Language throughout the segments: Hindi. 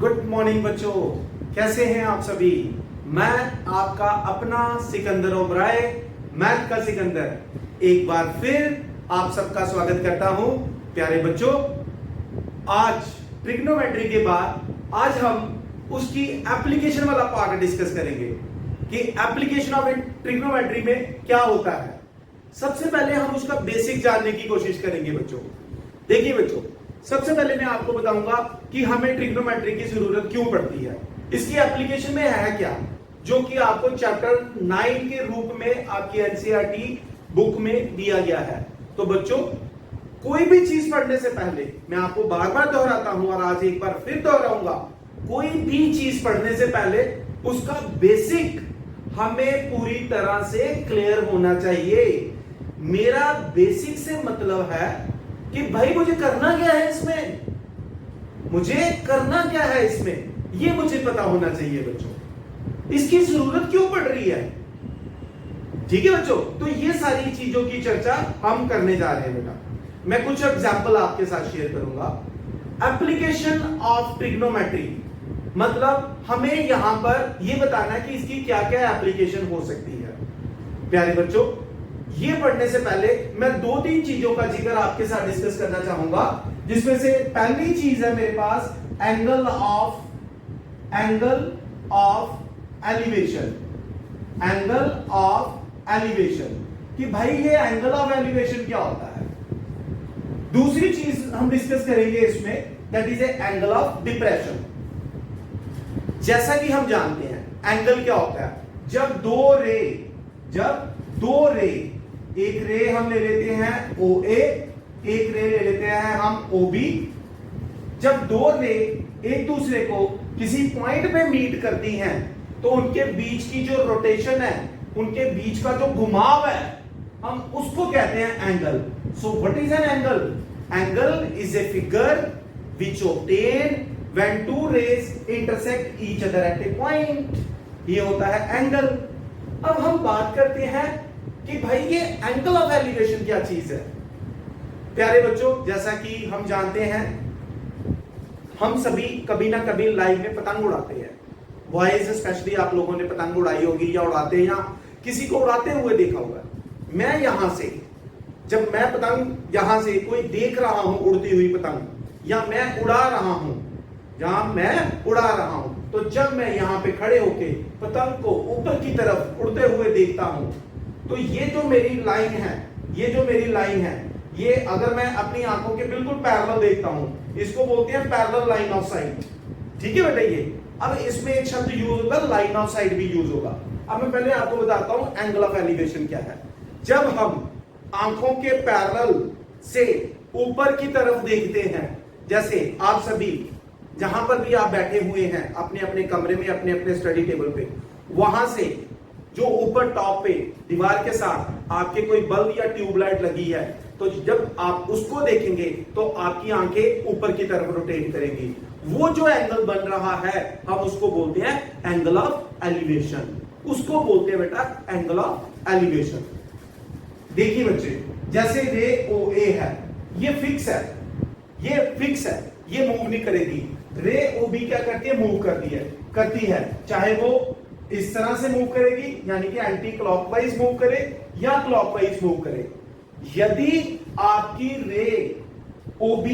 गुड मॉर्निंग बच्चों, कैसे हैं आप सभी। मैं आपका अपना सिकंदर ओबराय, मैथ का सिकंदर, एक बार फिर आप सबका स्वागत करता हूं। प्यारे बच्चों, आज ट्रिग्नोमेट्री के बाद आज हम उसकी एप्लीकेशन वाला पार्ट डिस्कस करेंगे कि एप्लीकेशन ऑफ ट्रिग्नोमेट्री में क्या होता है। सबसे पहले हम उसका बेसिक जानने की कोशिश करेंगे बच्चों। देखिए बच्चों, सबसे पहले मैं आपको बताऊंगा कि हमें ट्रिग्नोमेट्री की जरूरत क्यों पड़ती है, इसकी एप्लीकेशन में है क्या, जो कि आपको चैप्टर 9 के रूप में आपकी एनसीईआरटी बुक में दिया गया है। तो बच्चों, कोई भी चीज पढ़ने से पहले मैं आपको बार बार दोहराता हूं और आज एक बार फिर दोहराऊंगा, कोई भी चीज पढ़ने से पहले उसका बेसिक हमें पूरी तरह से क्लियर होना चाहिए। मेरा बेसिक से मतलब है कि भाई मुझे करना क्या है इसमें, मुझे करना क्या है इसमें, ये मुझे पता होना चाहिए बच्चों। इसकी जरूरत क्यों पड़ रही है, ठीक है बच्चों। तो ये सारी चीजों की चर्चा हम करने जा रहे हैं बेटा। मैं कुछ एग्जांपल आपके साथ शेयर करूंगा। एप्लीकेशन ऑफ ट्रिग्नोमेट्री मतलब हमें यहां पर यह बताना है कि इसकी क्या क्या एप्लीकेशन हो सकती है। प्यारे बच्चों, ये पढ़ने से पहले मैं 2-3 चीजों का जिक्र आपके साथ डिस्कस करना चाहूंगा, जिसमें से पहली चीज है मेरे पास angle of elevation. Angle of elevation कि भाई ये एंगल ऑफ एलिवेशन क्या होता है। दूसरी चीज हम डिस्कस करेंगे इसमें, that is A angle of depression. जैसा कि हम जानते हैं एंगल क्या होता है, जब दो रे एक रे हम ले लेते हैं OA, एक रे ले लेते हैं हम OB। जब दो रे एक दूसरे को किसी पॉइंट पे मीट करती हैं तो उनके बीच की जो रोटेशन है, उनके बीच का जो घुमाव है, हम उसको कहते हैं angle. So what is an angle? Angle is a figure which obtain when two rays intersect each other at a point. ये होता है एंगल। अब हम बात करते हैं कि भाई ये एंगल ऑफ एलिवेशन क्या चीज है। प्यारे बच्चों, जैसा कि हम जानते हैं, हम सभी कभी ना कभी लाइफ में पतंग उड़ाते हैं। बॉयज स्पेशली आप लोगों ने पतंग उड़ाई होगी या उड़ाते हैं या किसी को उड़ाते हुए देखा होगा। मैं यहां से, जब मैं पतंग यहां से कोई देख रहा हूं उड़ती हुई पतंग, या मैं उड़ा रहा हूं, जहां मैं उड़ा रहा हूं, तो जब मैं यहां पे खड़े होके पतंग को ऊपर की तरफ उड़ते हुए देखता हूं, तो ये जो मेरी लाइन है, ये अगर मैं अपनी आंखों के बिल्कुल पैरेलल देखता हूं, इसको बोलते हैं पैरेलल लाइन ऑफ साइट। ठीक है बेटा। ये अब इसमें एक शब्द यूज होगा, लाइन ऑफ साइट भी यूज होगा। अब मैं पहले आपको बताता हूं एंगल ऑफ एलिवेशन क्या है। जब हम आंखों के पैरेलल से ऊपर की तरफ देखते हैं, जैसे आप सभी जहां पर भी आप बैठे हुए हैं अपने अपने कमरे में, अपने अपने स्टडी टेबल पे, वहां से जो ऊपर टॉप पे दीवार के साथ आपके कोई बल्ब या ट्यूबलाइट लगी है, तो जब आप उसको देखेंगे तो आपकी आंखें ऊपर की तरफ रोटेट करेंगी। वो जो एंगल बन रहा है हम उसको बोलते हैं एंगल ऑफ एलिवेशन। उसको बोलते हैं बेटा एंगल ऑफ एलिवेशन। देखिए बच्चे, जैसे रे OA है, ये फिक्स है, ये मूव नहीं करेगी। रे OB क्या करती है? मूव करती है, चाहे वो इस तरह से मूव करेगी, यानी कि एंटी क्लॉकवाइज मूव करे या क्लॉकवाइज मूव करे। यदि आपकी रे OB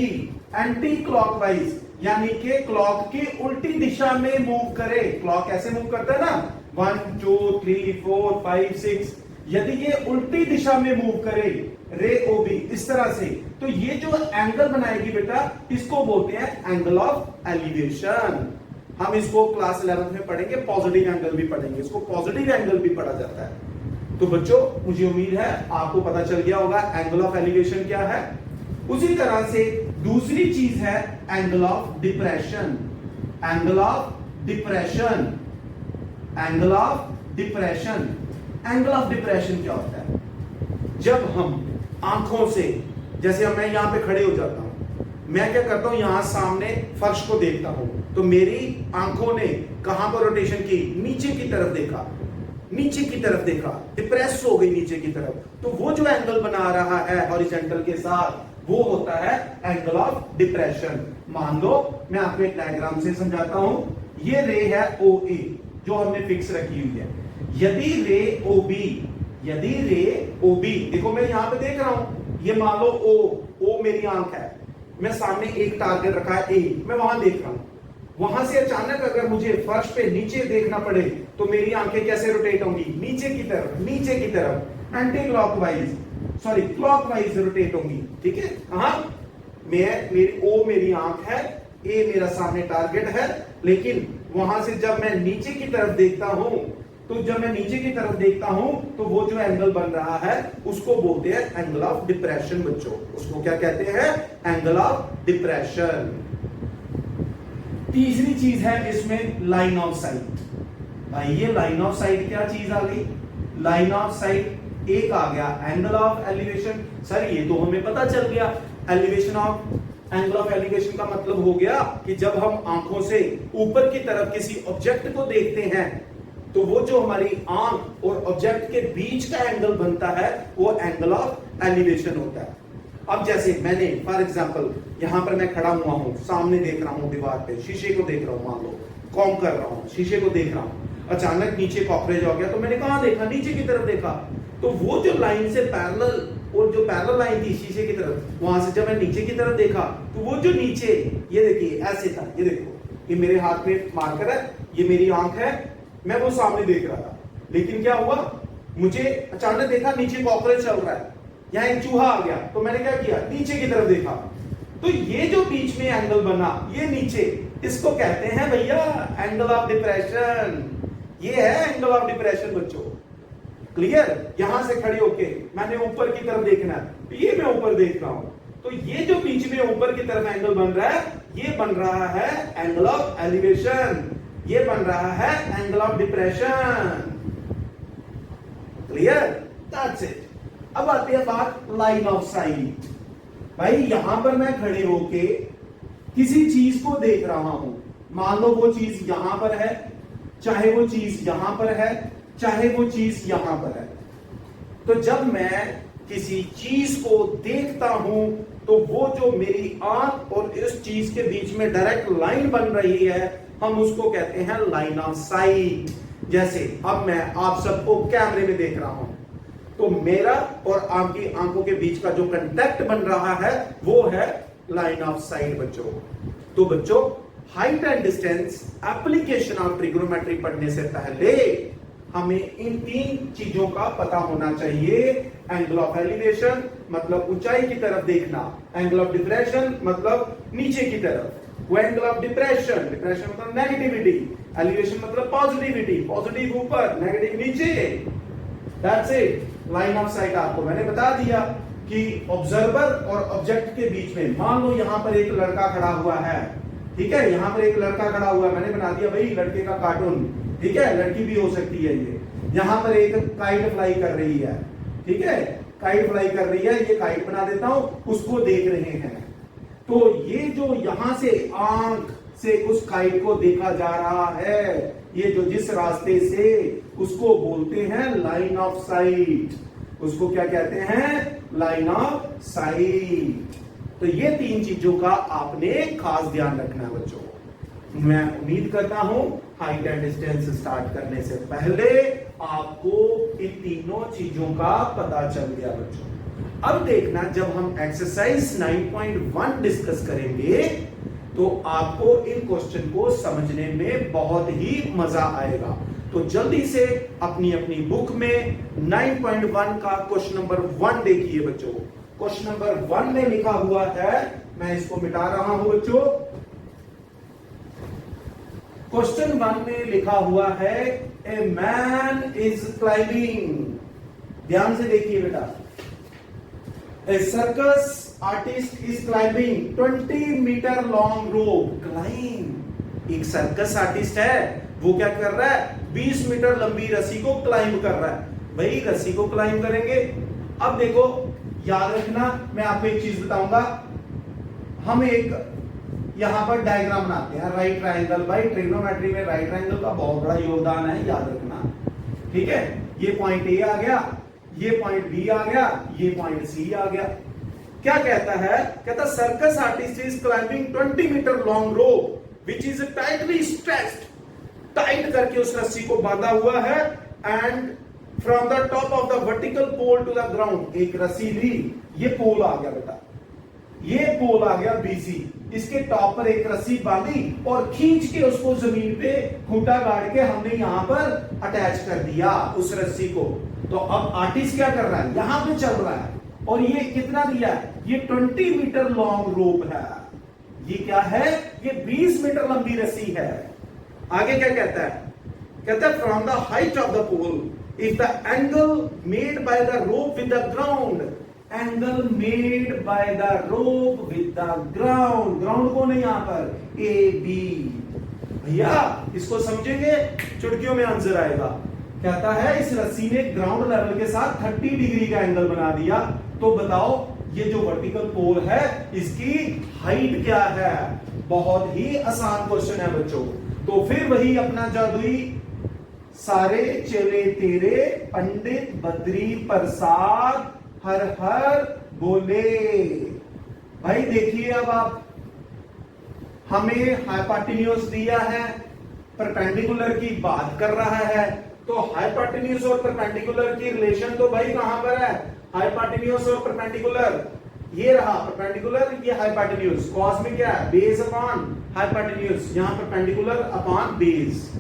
एंटी क्लॉकवाइज यानी कि क्लॉक की उल्टी दिशा में मूव करे, क्लॉक ऐसे मूव करता है ना, 1 2 3 4 5 6, यदि ये उल्टी दिशा में मूव करे रे OB इस तरह से, तो ये जो एंगल बनाएगी बेटा, इसको बोलते हैं एंगल ऑफ एलिवेशन। हम इसको क्लास 11 में पढ़ेंगे, पॉजिटिव एंगल भी पढ़ेंगे, इसको पॉजिटिव एंगल भी पढ़ा जाता है। तो बच्चों, मुझे उम्मीद है आपको पता चल गया होगा एंगल ऑफ एलिवेशन क्या है। उसी तरह से दूसरी चीज है angle of depression. Angle of depression क्या होता है? जब हम आंखों से, जैसे मैं यहां पे खड़े हो जाता हूं, मैं क्या करता हूं, यहां सामने फर्श को देखता हूं, तो मेरी आंखों ने कहां पर रोटेशन की? नीचे की तरफ देखा। नीचे की तरफ देखा, डिप्रेस हो गई नीचे की तरफ, तो वो जो एंगल बना रहा है हॉरिजॉन्टल के साथ वो होता है एंगल ऑफ डिप्रेशन। मान लो मैं आपको एक डायग्राम से समझाता हूं। ये रे है OA जो हमने फिक्स रखी हुई है। यदि रे OB, देखो मैं यहां पे देख रहा हूं, ये मान लो O मेरी आंख है, मैं सामने एक टारगेट रखा है A, मैं वहां देख रहा हूं। वहां से अचानक अगर मुझे फर्श पे नीचे देखना पड़े तो मेरी आंखें कैसे रोटेट होंगी? नीचे की तरफ एंटी क्लॉकवाइज रोटेट होंगी। ठीक है, मेरी आंख है, ए मेरा सामने टारगेट है, लेकिन वहां से जब मैं नीचे की तरफ देखता हूं तो वो जो एंगल बन रहा है उसको बोलते हैं एंगल ऑफ डिप्रेशन। बच्चों उसको क्या कहते हैं? Angle of depression. तीसरी चीज है इसमें लाइन ऑफ साइट। भाई ये लाइन ऑफ साइट क्या चीज आ गई? लाइन ऑफ साइट एक आ गया एंगल ऑफ एलिवेशन। सर ये तो हमें पता चल गया, एंगल ऑफ एलिवेशन का मतलब हो गया कि जब हम आंखों से ऊपर की तरफ किसी ऑब्जेक्ट को देखते हैं तो वो जो हमारी आंख और ऑब्जेक्ट के बीच का एंगल बनता है वो एंगल ऑफ एलिवेशन होता है। अब जैसे मैंने फॉर एग्जांपल यहां पर मैं खड़ा हुआ हूं, सामने देख रहा हूं दीवार पे, शीशे को देख रहा हूं, मान लो कॉम कर रहा हूं, शीशे को देख रहा हूं, अचानक नीचे कॉकरेज हो गया तो मैंने कहां देखा? नीचे की तरफ देखा। तो वो जो लाइन से पैरेलल और जो पैरेलल लाइन थी शीशे की तरफ, वहां से जब मैं नीचे की तरफ देखा तो वो जो नीचे, ये देखिए ऐसे था, ये देखो ये मेरे हाथ में मार्कर है, ये मेरी आंख है, मैं वो सामने देख रहा था, लेकिन क्या हुआ? मुझे अचानक देखा नीचे कॉकरोच चल रहा है, यहां एक चूहा आ गया, तो मैंने क्या किया? नीचे की तरफ देखा। तो ये जो बीच में एंगल बना, ये नीचे, इसको कहते हैं भैया एंगल ऑफ डिप्रेशन। ये है एंगल ऑफ डिप्रेशन बच्चों। क्लियर? यहां से खड़े होके मैंने ऊपर की तरफ देखना है, ये मैं ऊपर देख रहा हूं, तो ये जो बीच में ऊपर की तरफ एंगल बन रहा है, ये बन रहा है एंगल ऑफ एलिवेशन, ये बन रहा है angle of depression. Clear? That's it. अब आती है बात लाइन ऑफ साइट। भाई यहां पर मैं खड़े होके किसी चीज को देख रहा हूं, मान लो वो चीज यहां पर है, चाहे वो चीज यहां पर है, चाहे वो चीज यहां पर है। तो जब मैं किसी चीज को देखता हूं तो वो जो मेरी आंख और इस चीज के बीच में डायरेक्ट लाइन बन रही है, हम उसको कहते हैं लाइन ऑफ साइट। जैसे अब मैं आप सबको कैमरे में देख रहा हूं, तो मेरा और आपकी आंखों के बीच का जो कांटेक्ट बन रहा है वो है लाइन ऑफ साइट बच्चों। तो बच्चों height and distance application of trigonometry पढ़ने से पहले हमें इन तीन चीजों का पता होना चाहिए। एंगल ऑफ एलिवेशन मतलब ऊंचाई की तरफ देखना, एंगल ऑफ डिप्रेशन मतलब नीचे की तरफ, वो एंगल ऑफ डिप्रेशन मतलब नेगेटिविटी, एलिवेशन मतलब पॉजिटिविटी, पॉजिटिव ऊपर, नेगेटिव नीचे। That's it. Line of site आपको मैंने बता दिया कि ऑब्जर्वर और ऑब्जेक्ट के बीच में, मान लो यहां पर एक लड़का खड़ा हुआ है, ठीक है, यहां पर एक लड़का खड़ा हुआ है, मैंने बना दिया भाई लड़के का कार्टून, ठीक है, लड़की भी हो सकती है ये। यहां पर एक काइट फ्लाई कर रही है, ठीक है, काइट फ्लाई कर रही है, ये काइट बना देता हूं, उसको देख रहे हैं। तो ये जो यहां से आंख से उस काइट को देखा जा रहा है, ये जो जिस रास्ते से, उसको बोलते हैं लाइन ऑफ साइट। उसको क्या कहते हैं? Line of site. तो ये तीन चीजों का आपने खास ध्यान रखना है बच्चों। मैं उम्मीद करता हूं हाइट एंड डिस्टेंस स्टार्ट करने से पहले आपको इन तीनों चीजों का पता चल गया बच्चों। अब देखना जब हम एक्सरसाइज 9.1 डिस्कस करेंगे तो आपको इन क्वेश्चन को समझने में बहुत ही मजा आएगा। तो जल्दी से अपनी अपनी बुक में 9.1 का क्वेश्चन नंबर 1 देखिए बच्चों। क्वेश्चन नंबर 1 में लिखा हुआ है, मैं इसको मिटा रहा हूं बच्चों। क्वेश्चन 1 में लिखा हुआ है ए मैन इज क्लाइंबिंग। ध्यान से देखिए बेटा। A circus artist is climbing 20 metre long rope. Climb, एक सर्कस आर्टिस्ट है, वो क्या कर रहा है? 20 मीटर लंबी रस्सी को क्लाइंब कर रहा है। भाई रस्सी को क्लाइंब करेंगे। अब देखो याद रखना, मैं आपको एक चीज बताऊंगा। हम एक यहां पर डायग्राम बनाते हैं, राइट ट्रायंगल। भाई ट्रिग्नोमेट्री में राइट ट्रायंगल का बहुत बड़ा योगदान है, याद रखना, ठीक है, ये पॉइंट ए आ गया, ये पॉइंट बी आ गया, ये पॉइंट सी आ गया। क्या कहता है, कहता circus artist is climbing 20 metre long rope which is tightly stressed, tight करके उस रस्सी को बांधा हुआ है, and from the top of the vertical pole to the ground, एक रस्सी ली, ये पोल आ गया बेटा, ये पोल आ गया बीसी, इसके टॉप पर एक रस्सी बांधी और खींच के उसको जमीन पे खूंटा गाड़ के हमने यहां पर अटैच कर दिया उस रस्सी को। तो अब आर्टिस्ट क्या कर रहा है, यहां पे चल रहा है, और ये कितना दिया है, ये 20 मीटर लॉन्ग रोप है, ये क्या है, ये 20 मीटर लंबी रस्सी है। आगे क्या कहता है, कहता है from the height of the pole if the angle made by the rope with the ground, angle made by the rope with the ground, ground कौन है यहां पर, ए बी। भैया इसको समझेंगे, चुटकियों में आंसर आएगा। कहता है इस रस्सी ने ग्राउंड लेवल के साथ 30 डिग्री का एंगल बना दिया, तो बताओ ये जो वर्टिकल पोल है इसकी हाइट क्या है। बहुत ही आसान क्वेश्चन है बच्चों। तो फिर वही अपना जादुई सारे चेले तेरे पंडित बद्री प्रसाद हर हर बोले। भाई देखिए अब आप, हमें हाइपोटेन्यूज दिया है, परपेंडिकुलर की बात कर रहा है, तो हाइपोटेन्यूज और परपेंडिकुलर की रिलेशन तो भाई कहां पर है, हाइपोटेन्यूज और परपेंडिकुलर, ये रहा परपेंडिकुलर, ये हाइपोटेन्यूज, कॉस में क्या है, बेस अपॉन हाइपोटेन्यूज, यहां परपेंडिकुलर अपॉन बेस।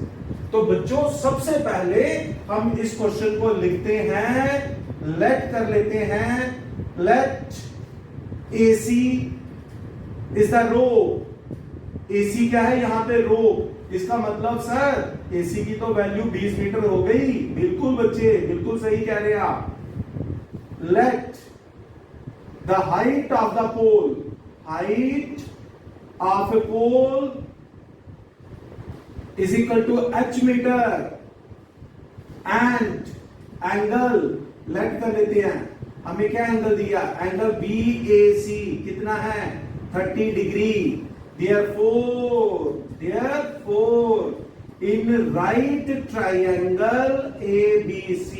तो बच्चों सबसे पहले हम इस क्वेश्चन को लिखते हैं, लेट कर लेते हैं, let AC is the rope, AC क्या है यहां पे रोप, इसका मतलब सर AC की तो वैल्यू 20 मीटर हो गई। बिल्कुल बच्चे, बिल्कुल सही कह रहे हैं आप। Let the height of the pole, height of a pole is equal to h metre, and angle, let कर लेते हैं, हमें क्या एंगल दिया, एंगल BAC कितना है, 30 degree. Therefore, in right triangle ABC,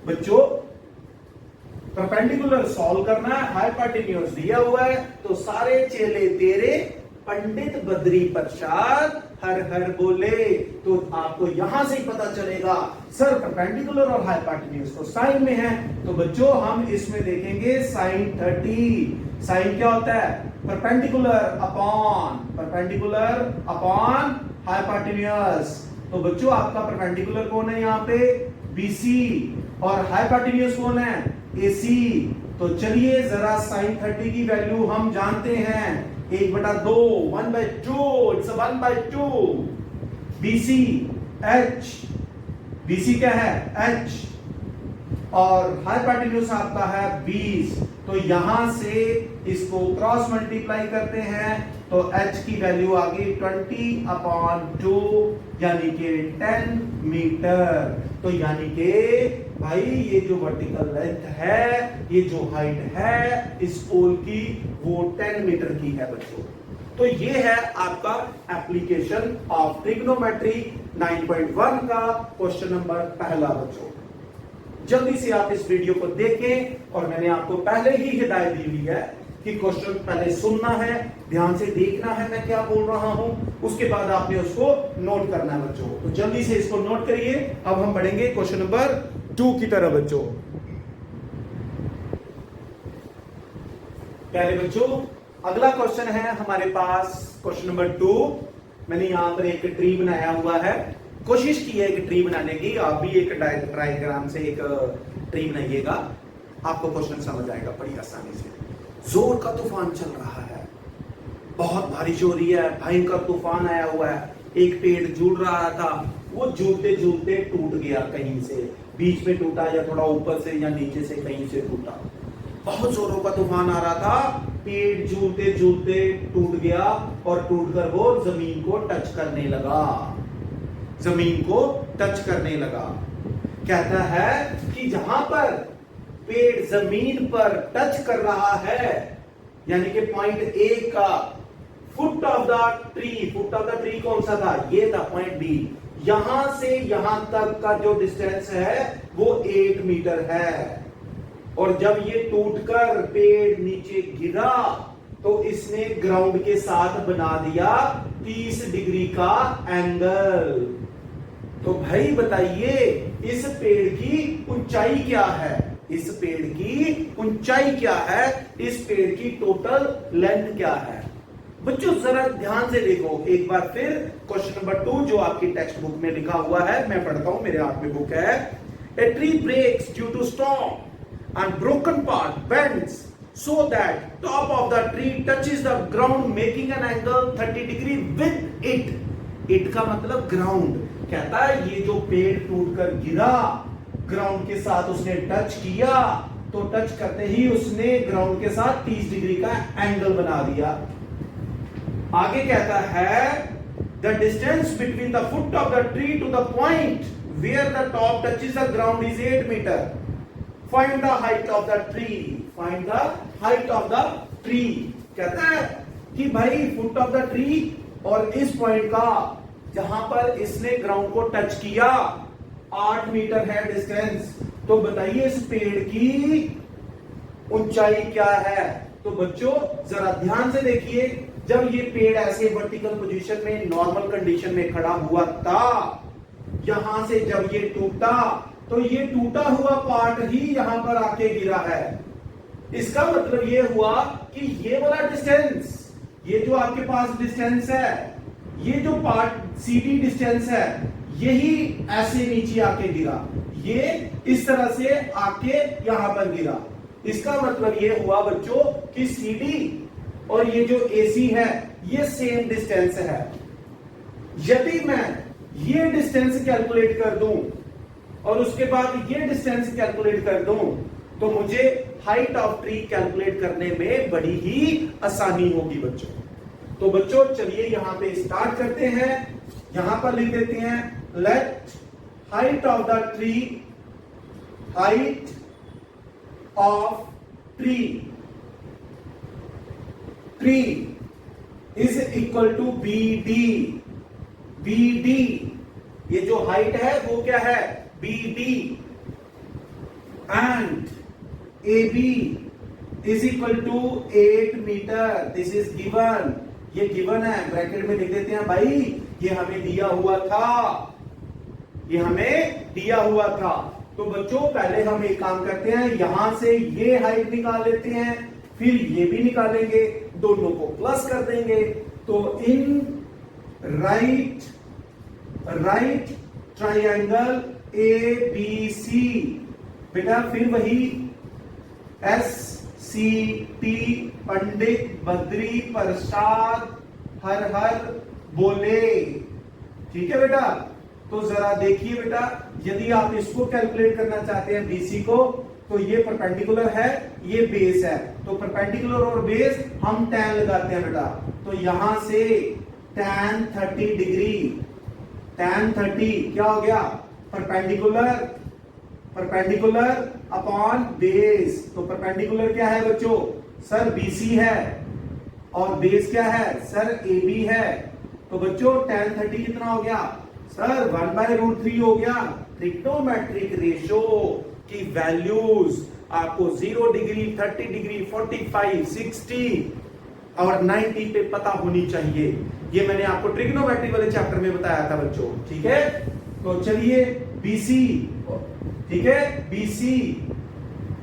बच्चों परपेंडिकुलर सॉल्व करना है, हाइपोटेन्यूज दिया हुआ है, तो सारे चेले तेरे पंडित बद्री प्रसाद हर हर बोले। तो आपको यहां से ही पता चलेगा सर परपेंडिकुलर और हाइपोटेन्यूज तो साइन में है, तो बच्चों हम इसमें देखेंगे साइन 30। साइन क्या होता है, परपेंडिकुलर अपॉन हाइपोटेन्यूज। तो बच्चों आपका परपेंडिकुलर कौन है यहाँ पे, BC, और हाइपोटेन्यूज कौन है, AC। तो चलिए जरा साइन 30 की वैल्यू हम जानते हैं, 1/2, 1/2, इट्स 1/2। BC H, BC क्या है H, और हाइपोटेन्यूज आपका है 20। तो यहां से इसको क्रॉस मल्टीप्लाई करते हैं, तो H की वैल्यू आ गई 20/2, यानी कि 10 मीटर। तो यानी कि भाई ये जो वर्टिकल लेंथ है, ये जो हाइट है इस पोल की, वो 10 मीटर की है बच्चों। तो ये है आपका एप्लीकेशन ऑफ ट्रिग्नोमेट्री 9.1 का क्वेश्चन नंबर पहला बच्चों। जल्दी से आप इस वीडियो को देखें, और मैंने आपको पहले ही हिदायत दी हुई है कि क्वेश्चन पहले सुनना है, ध्यान से देखना है मैं क्या बोल रहा हूं, उसके बाद आपने उसको नोट करना है बच्चों। तो जल्दी से इसको नोट करिए। अब हम बढ़ेंगे क्वेश्चन नंबर 2 की तरह बच्चों। पहले बच्चों अगला क्वेश्चन है हमारे पास, क्वेश्चन नंबर 2। मैंने यहां पर एक ट्री बनाया हुआ है, कोशिश की है एक ट्री बनाने की, आप भी एक डायग्राम से एक ट्री बनाइएगा, आपको क्वेश्चन समझ आएगा बड़ी आसानी से। जोर का तूफान चल रहा है, बहुत बारिश हो रही है, भयंकर तूफान आया हुआ है। एक पेड़ झूल रहा था, वो झूलते झूलते टूट गया, कहीं से बीच में टूटा या थोड़ा ऊपर से या नीचे से कहीं से टूटा। बहुत जोरों का तूफान आ रहा था, पेड़ झूलते झूलते टूट गया और टूटकर वो जमीन को टच करने लगा, जमीन को टच करने लगा। कहता है कि जहां पर पेड़ जमीन पर टच कर रहा है, यानी कि पॉइंट ए का foot of the tree, foot of the tree कौन सा था, ये था पॉइंट बी, यहां से यहां तक का जो डिस्टेंस है वो 8 मीटर है। और जब ये टूटकर पेड़ नीचे गिरा तो इसने ग्राउंड के साथ बना दिया 30 डिग्री का एंगल। तो भाई बताइए इस पेड़ की ऊंचाई क्या है, इस पेड़ की ऊंचाई क्या है, इस पेड़ की टोटल लेंथ क्या है। बच्चों जरा ध्यान से देखो एक बार फिर क्वेश्चन नंबर 2 जो आपकी टेक्स्ट बुक में लिखा हुआ है, मैं पढ़ता हूं, मेरे हाथ में बुक है। A tree breaks due to storm and broken part bends so that top of the tree touches the ground making an angle 30 degree with it। it का मतलब ग्राउंड। कहता है ये जो पेड़ टूटकर गिरा ग्राउंड के साथ उसने टच किया तो टच करते ही उसने ग्राउंड के साथ 30 डिग्री का एंगल बना दिया। आगे कहता है the distance between the foot of the tree to the point where the top touches the ground is 8 metre. Find the height of the tree, find the height of the tree. कहता है कि भाई फुट ऑफ द ट्री और इस पॉइंट का जहां पर इसने ग्राउंड को टच किया 8 मीटर है डिस्टेंस। तो बताइए इस पेड़ की ऊंचाई क्या है। तो बच्चों जरा ध्यान से देखिए, जब ये पेड़ ऐसे वर्टिकल पोजीशन में नॉर्मल कंडीशन में खड़ा हुआ था, यहां से जब ये टूटा तो ये टूटा हुआ पार्ट ही यहां पर आके गिरा है। इसका मतलब ये हुआ कि ये वाला डिस्टेंस, ये जो आपके पास डिस्टेंस है, ये जो पार्ट CD डिस्टेंस है, यही ऐसे नीचे आके गिरा, ये इस तरह से आके यहां पर गिरा। इसका मतलब ये हुआ बच्चों कि CD और ये जो AC है ये सेम डिस्टेंस है। यदि मैं ये डिस्टेंस कैलकुलेट कर दूं और उसके बाद ये डिस्टेंस कैलकुलेट कर दूं तो मुझे हाइट ऑफ ट्री कैलकुलेट करने में बड़ी ही आसानी होगी बच्चों। तो बच्चों चलिए यहां पे स्टार्ट करते हैं। यहां पर लिख देते हैं let height of the tree, height of tree, tree is equal to BD। BD ये जो हाइट है वो क्या है BD and AB is equal to 8 metre. This is given, ये गिवन है, ब्रैकेट में लिख देते हैं भाई ये हमें दिया हुआ था, ये हमें दिया हुआ था। तो बच्चों पहले हम एक काम करते हैं, यहां से ये हाइट निकाल लेते हैं, फिर ये भी निकालेंगे, दोनों को प्लस कर देंगे। तो इन राइट ट्राइंगल ABC, बेटा फिर वही SCT पंडित बद्री प्रसाद हर हर बोले। ठीक है बेटा। तो जरा देखिए बेटा, यदि आप इसको कैलकुलेट करना चाहते हैं BC को, तो ये परपेंडिकुलर है, ये बेस है, तो परपेंडिकुलर और बेस हम tan लगाते हैं बेटा। तो यहां से tan 30 डिग्री, tan 30 क्या हो गया परपेंडिकुलर अपॉन बेस। तो परपेंडिकुलर क्या है बच्चों सर BC है, और बेस क्या है सर AB है। तो बच्चों tan 30 कितना हो गया सर 1/√3 हो गया। ट्रिग्नोमेट्रिक रेशियो की वैल्यूज आपको 0 डिग्री, 30 डिग्री, 45, 60 और 90 पे पता होनी चाहिए। ये मैंने आपको ट्रिग्नोमेट्री वाले चैप्टर में बताया था बच्चों। ठीक है। तो चलिए BC, ठीक है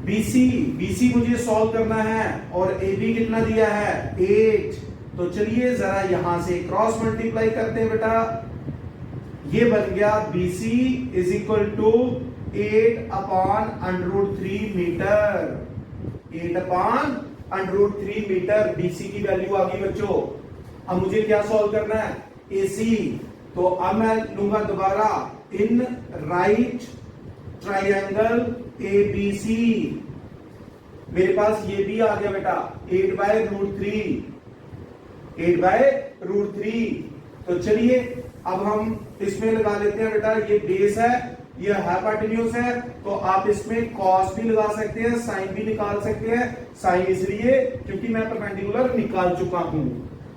BC मुझे सॉल्व करना है, और AB कितना दिया है 8। तो चलिए जरा यहां से क्रॉस मल्टीप्लाई करते हैं बेटा। ये बन गया BC is equal to 8/√3 metre, 8/√3 metre BC की वैल्यू आ गई बच्चों। अब मुझे क्या सॉल्व करना है AC। तो अब मैं लूंगा दोबारा इन राइट ट्राइंगल ABC। मेरे पास ये भी आ गया बेटा 8/√3। तो चलिए अब हम इसमें लगा लेते हैं बेटा, ये बेस है, ये हाइपोटेन्यूज है, तो आप इसमें कॉस भी लगा सकते हैं, साइन भी निकाल सकते हैं। साइन इसलिए क्योंकि मैं परपेंडिकुलर निकाल चुका हूं।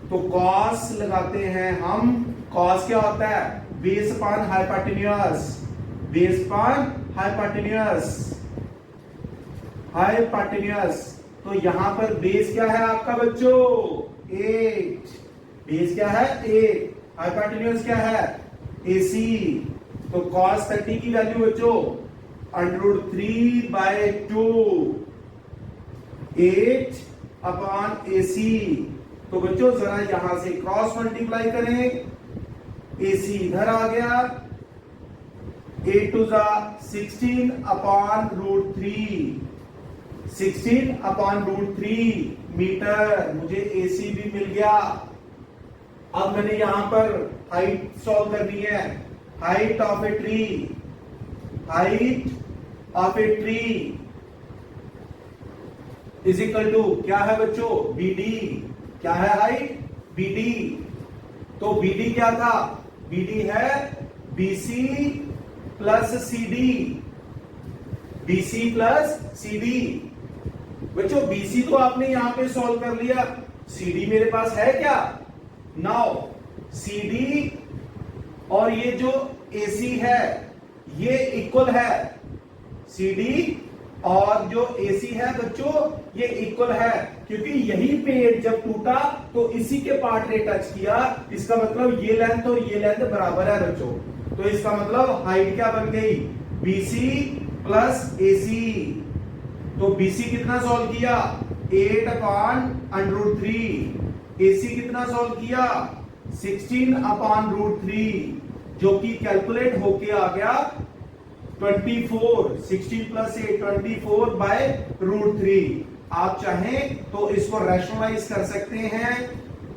तो कॉस लगाते हैं हम। कॉस क्या होता है base upon hypotenuse, base upon hypotenuse, hypotenuse. तो यहां पर बेस क्या है आपका बच्चों 8, बेस क्या है 8, हाइपोटेन्यूज क्या है AC। तो cos 30 की वैल्यू बच्चों √3/2, 8 अपॉन AC। तो बच्चों जरा यहां से क्रॉस मल्टीप्लाई करें, AC इधर आ गया, 8 2 16 अपॉन √3, 16 अपॉन √3 मीटर, मुझे AC भी मिल गया। अब मैंने यहां पर हाइट सॉल्व करनी है, height of a tree, height of a tree is equal to क्या है बच्चों BD, क्या है हाइट BD। तो BD क्या था, BD है BC plus CD, BC plus CD। बच्चों BC तो आपने यहां पे सॉल्व कर लिया, CD मेरे पास है क्या, नाउ CD और ये जो AC है ये इक्वल है, CD और जो AC है बच्चों ये इक्वल है, क्योंकि यही पेड़ जब टूटा तो इसी के पार्ट ने टच किया, इसका मतलब ये लेंथ और ये लेंथ बराबर है बच्चों। तो इसका मतलब हाइट क्या बन गई BC प्लस AC। तो BC कितना सॉल्व किया 8 अपॉन √3, AC कितना सॉल्व किया 16 अपॉन √3, जो कि कैलकुलेट होके आ गया 24, 16 प्लस 8 24/√3। आप चाहें तो इसको रैशनलाइज कर सकते हैं,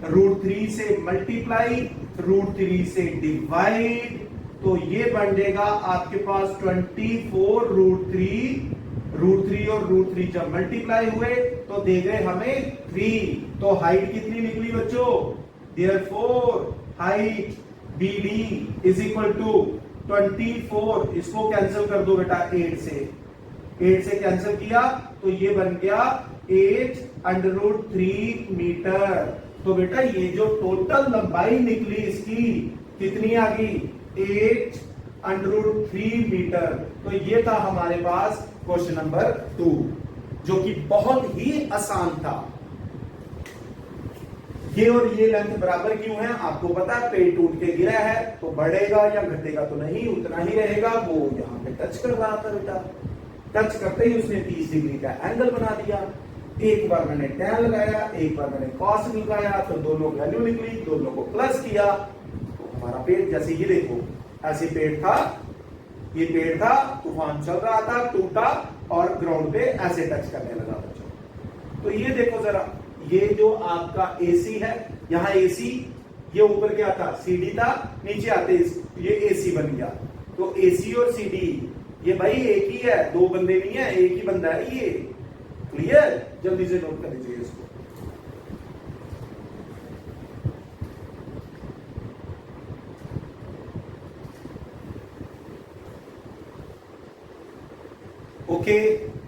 √3 से मल्टीप्लाई, √3 से डिवाइड, तो ये बन जाएगा आपके पास 24√3, √3 और √3 जब मल्टीप्लाई हुए तो दे गए हमें 3। तो हाइट कितनी निकली बच्चों, therefore height BD is equal to 24, इसको कैंसिल कर दो बेटा 8 से कैंसिल किया तो ये बन गया 8√3 मीटर। तो बेटा ये जो टोटल लंबाई निकली इसकी कितनी आ गई 8√3 मीटर। तो ये था हमारे पास क्वेश्चन नंबर 2, जो कि बहुत ही आसान था। ये और ये लेंथ बराबर क्यों है आपको पता है, पेड़ टूट के गिरा है तो बढ़ेगा या घटेगा तो नहीं, उतना ही रहेगा। वो यहां पे टच कर रहा था बेटा, टच करते ही उसने 30 डिग्री का एंगल बना दिया। एक बार मैंने tan लगाया, एक बार मैंने cos लगाया, तो दोनों वैल्यू निकली, दोनों को प्लस किया तो हमारा पेड़ जैसे ये देखो ऐसे पेड़ था, ये पेड़ था, तूफान चल रहा था, टूटा और ग्राउंड पे ऐसे टच करने लगा बच्चों। तो ये देखो जरा, ये जो आपका AC है, यहां AC, ये ऊपर क्या था CD था, नीचे आते ये AC बन गया। तो AC और CD ये भाई एक ही है, दो बंदे नहीं है, एक ही बंदा है ये। क्लियर, जल्दी से नोट कर लीजिए इसको। ओके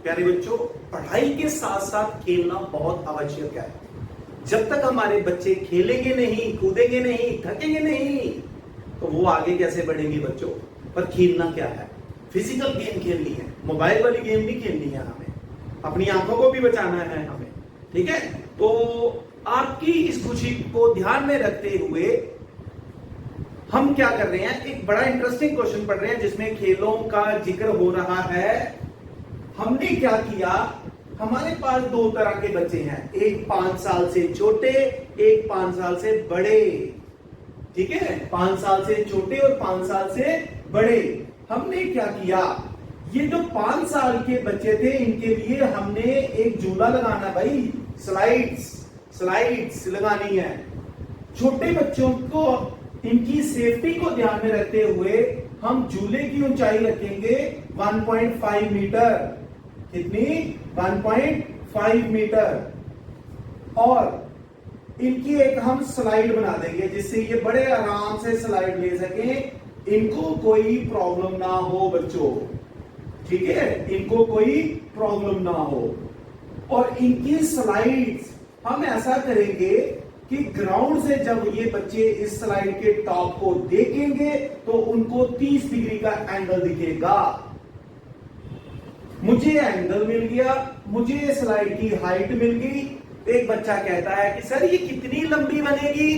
प्यारे बच्चों, पढ़ाई के साथ साथ खेलना बहुत आवश्यक है। जब तक हमारे बच्चे खेलेंगे नहीं, कूदेंगे नहीं, थकेंगे नहीं, तो वो आगे कैसे बढ़ेंगे बच्चों। पर खेलना क्या है, फिजिकल गेम खेलनी है, मोबाइल वाली गेम नहीं खेलनी है हमें, अपनी आंखों को भी बचाना है हमें, ठीक है। तो आपकी इस खुशी को ध्यान में रखते हुए हम क्या कर रहे हैं, एक बड़ा इंटरेस्टिंग क्वेश्चन पढ़ रहे हैं जिसमें खेलों का जिक्र हो रहा है। हमने क्या किया, हमारे पास दो तरह के बच्चे हैं, एक 5 साल से छोटे, एक 5 साल से बड़े, ठीक है, 5 साल से छोटे और 5 साल से बड़े। हमने क्या किया, ये जो 5 साल के बच्चे थे इनके लिए हमने एक झूला लगाना भाई, स्लाइड्स लगानी है। छोटे बच्चों को इनकी सेफ्टी को ध्यान में रखते हुए हम झूले की ऊंचाई रखेंगे 1.5 मीटर, कितनी 1.5 मीटर, और इनकी एक हम स्लाइड बना देंगे जिससे ये बड़े आराम से स्लाइड ले सकें, इनको कोई प्रॉब्लम ना हो बच्चों, ठीक है, इनको कोई प्रॉब्लम ना हो। और इनकी स्लाइड्स हम ऐसा करेंगे कि ग्राउंड से जब ये बच्चे इस स्लाइड के टॉप को देखेंगे तो उनको 30 डिग्री का एंगल दिखेगा। मुझे एंगल मिल गया, मुझे स्लाइड की हाइट मिल गई। एक बच्चा कहता है कि सर ये कितनी लंबी बनेगी?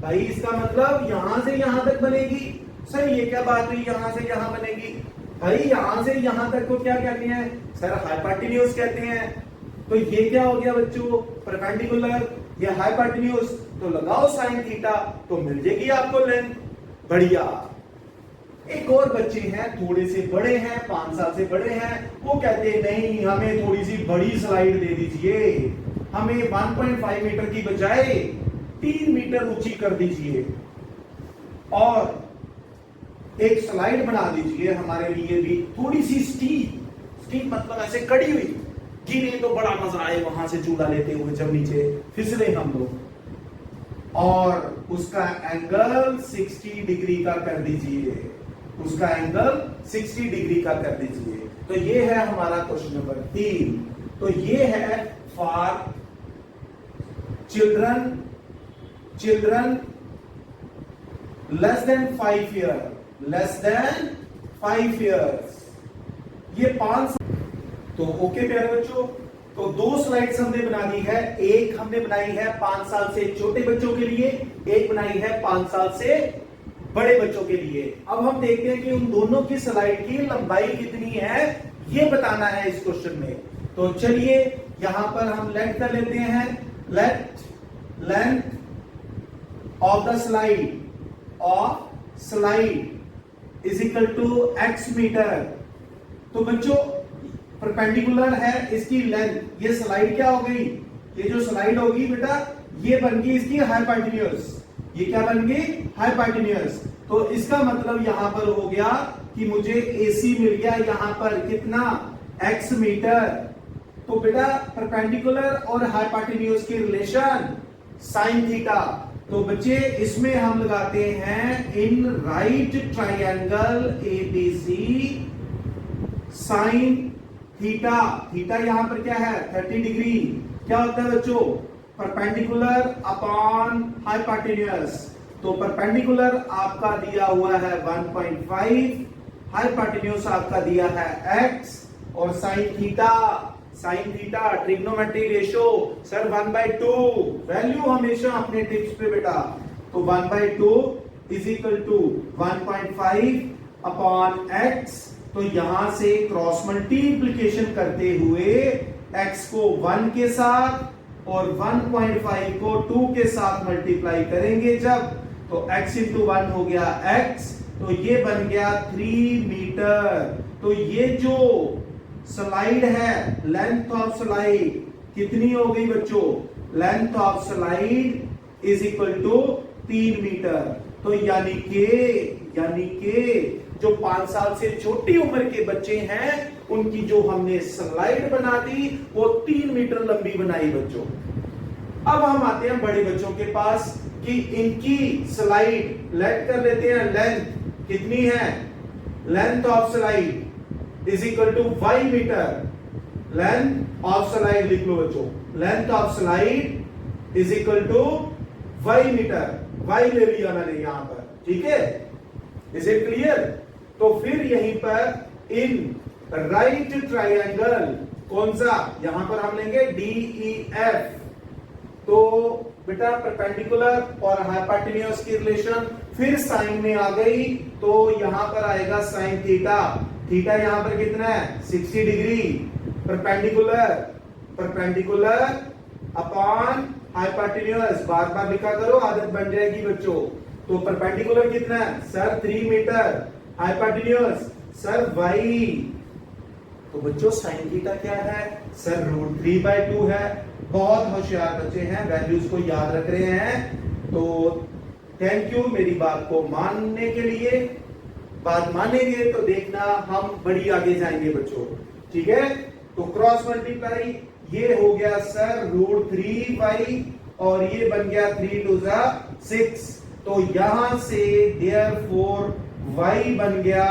भाई इसका मतलब यहां से यहां तक बनेगी। सर ये क्या बात हुई, यहां से यहां बनेगी? भाई यहां से यहां तक को क्या कहते हैं? सर हाइपोटेन्यूज कहते हैं। तो ये क्या हो गया बच्चों? परपेंडिकुलर, ये हाइपोटेन्यूज। तो लगाओ साइन थीटा तो मिल जाएगी आपको लेंथ। बढ़िया। एक और बच्चे हैं थोड़े से बड़े हैं, 5 साल से बड़े हैं, वो कहते हैं नहीं हमें थोड़ी सी बड़ी स्लाइड दे दीजिए, हमें 1.5 मीटर की बजाय 3 मीटर ऊंची कर दीजिए और एक स्लाइड बना दीजिए हमारे लिए भी थोड़ी सी स्टीप मतलब ऐसे कड़ी हुई, गिरे तो बड़ा मजा आए वहां से चूड़ा लेते हुए जब नीचे फिसले हम लोग, और उसका एंगल 60 डिग्री का कर दीजिए, उसका एंगल 60 डिग्री का कर दीजिए। तो ये है हमारा क्वेश्चन नंबर 3। तो ये है for children less than 5 year, less than 5 years, ये 5। तो ओके प्यारे बच्चों, तो 2 स्लाइड्स हमने बना दी है। एक हमने बनाई है 5 साल से छोटे बच्चों के लिए, एक बनाई है 5 साल से बड़े बच्चों के लिए। अब हम देखते हैं कि उन दोनों की स्लाइड की लंबाई कितनी है, ये बताना है इस क्वेश्चन में। तो चलिए यहां पर हम लेट कर लेते हैं, let length of the slide is equal to x metre. तो बच्चों परपेंडिकुलर है इसकी लेंथ, ये स्लाइड क्या हो गई, ये जो स्लाइड होगी बेटा ये बन गई इसकी हाइपोटेन्यूज, ये क्या बन गई? हाइपोटेन्यूज। तो इसका मतलब यहां पर हो गया कि मुझे AC मिल गया यहां पर कितना, x मीटर। तो बेटा परपेंडिकुलर और हाइपोटेन्यूज की रिलेशन साइन थीटा। तो बच्चे इसमें हम लगाते हैं in right triangle ABC sine theta. Theta यहां पर क्या है? 30 डिग्री। क्या होता है बच्चों? Perpendicular upon hypotenuse. तो परपेंडिकुलर आपका दिया हुआ है 1.5, हाइपोटेन्यूज आपका दिया है x, और sine theta trigonometric ratio sir 1/2, value हमेशा अपने टिप्स पे बेटा। तो 1/2 is equal to 1.5 upon x। तो यहां से क्रॉस मल्टीप्लीकेशन करते हुए x को 1 के साथ और 1.5 को 2 के साथ मल्टीप्लाई करेंगे जब, तो x इंटू 1 हो गया x, तो ये बन गया 3 मीटर। तो ये जो स्लाइड है, लेंथ ऑफ स्लाइड कितनी हो गई बच्चों? Length of slide is equal to 3 metre. तो यानी के जो 5 साल से छोटी उम्र के बच्चे हैं उनकी जो हमने स्लाइड बना दी वो 3 मीटर लंबी बनाई बच्चों। अब हम आते हैं बड़े बच्चों के पास कि इनकी स्लाइड लेट कर लेते हैं, लेंथ कितनी है? Length of slide is equal to y metre. Length of slide लिख लो बच्चों, length of slide is equal to y metre. y ले लिया मैंने यहां पर, ठीक है? Is it clear? तो फिर यहीं पर इन राइट ट्राइंगल कौन सा, यहां पर हम लेंगे DEF। तो बेटा परपेंडिकुलर और हाइपोटेन्यूज की रिलेशन फिर साइन में आ गई, तो यहां पर आएगा साइन थीटा। थीटा यहां पर कितना है? 60 डिग्री। परपेंडिकुलर अपॉन हाइपोटेन्यूज, बार बार लिखा करो, आदत बन जाएगी बच्चों। तो परपेंडिकुलर कितना है sir? 3 metre. Hypotenuse sir y। तो बच्चों साइन थीटा क्या है सर? √3/2 है। बहुत होशियार बच्चे हैं, वैल्यूज को याद रख रहे हैं। तो थैंक यू मेरी बात को मानने के लिए। बात मानेंगे तो देखना हम बड़ी आगे जाएंगे बच्चों, ठीक है? तो क्रॉस मल्टीप्लाई ये हो गया सर √3y और ये बन गया 3 2 6। तो यहां से देयरफॉर y बन गया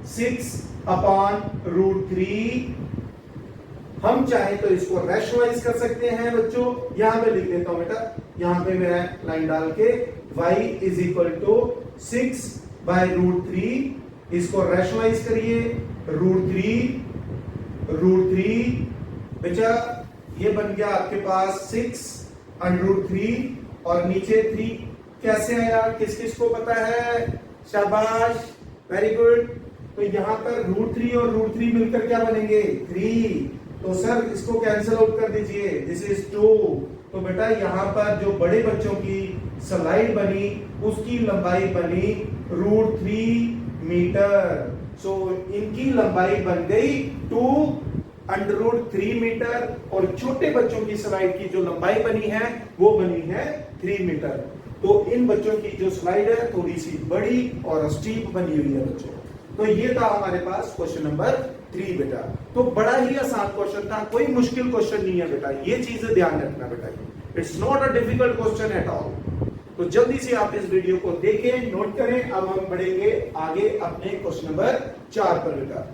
6 अपॉन √3। हम चाहे तो इसको रैशनलाइज कर सकते हैं बच्चों। यहां पे लिख देता हूं बेटा, यहां पे मैं लाइन डाल के y इज इक्वल टू 6/√3, इसको रैशनलाइज करिए, √3 बेटा ये बन गया आपके पास 6/√3 और नीचे 3 कैसे आया, किस किस को पता है, शाबाश, वेरी गुड। तो यहां पर √3 और √3 मिलकर क्या बनेंगे 3, तो सर इसको कैंसिल आउट कर दीजिए, दिस इज 2। तो बेटा यहां पर जो बड़े बच्चों की स्लाइड बनी उसकी लंबाई बनी √3 मीटर। सो इनकी लंबाई बन गई 2√3 मीटर और छोटे बच्चों की स्लाइड की जो लंबाई बनी है वो बनी है 3 मीटर। तो इन बच्चों की जो स्लाइड है थोड़ी सी बड़ी और स्टीप बनी हुई है बच्चों। तो ये था हमारे पास क्वेश्चन नंबर 3 बेटा। तो बड़ा ही आसान क्वेश्चन था, कोई मुश्किल क्वेश्चन नहीं है बेटा, ये चीजें ध्यान रखना बेटा, it's not a difficult question at all. तो जल्दी से आप इस वीडियो को देखें, नोट करें। अब हम बढ़ेंगे आगे अपने क्वेश्चन नंबर 4 पर बेटा।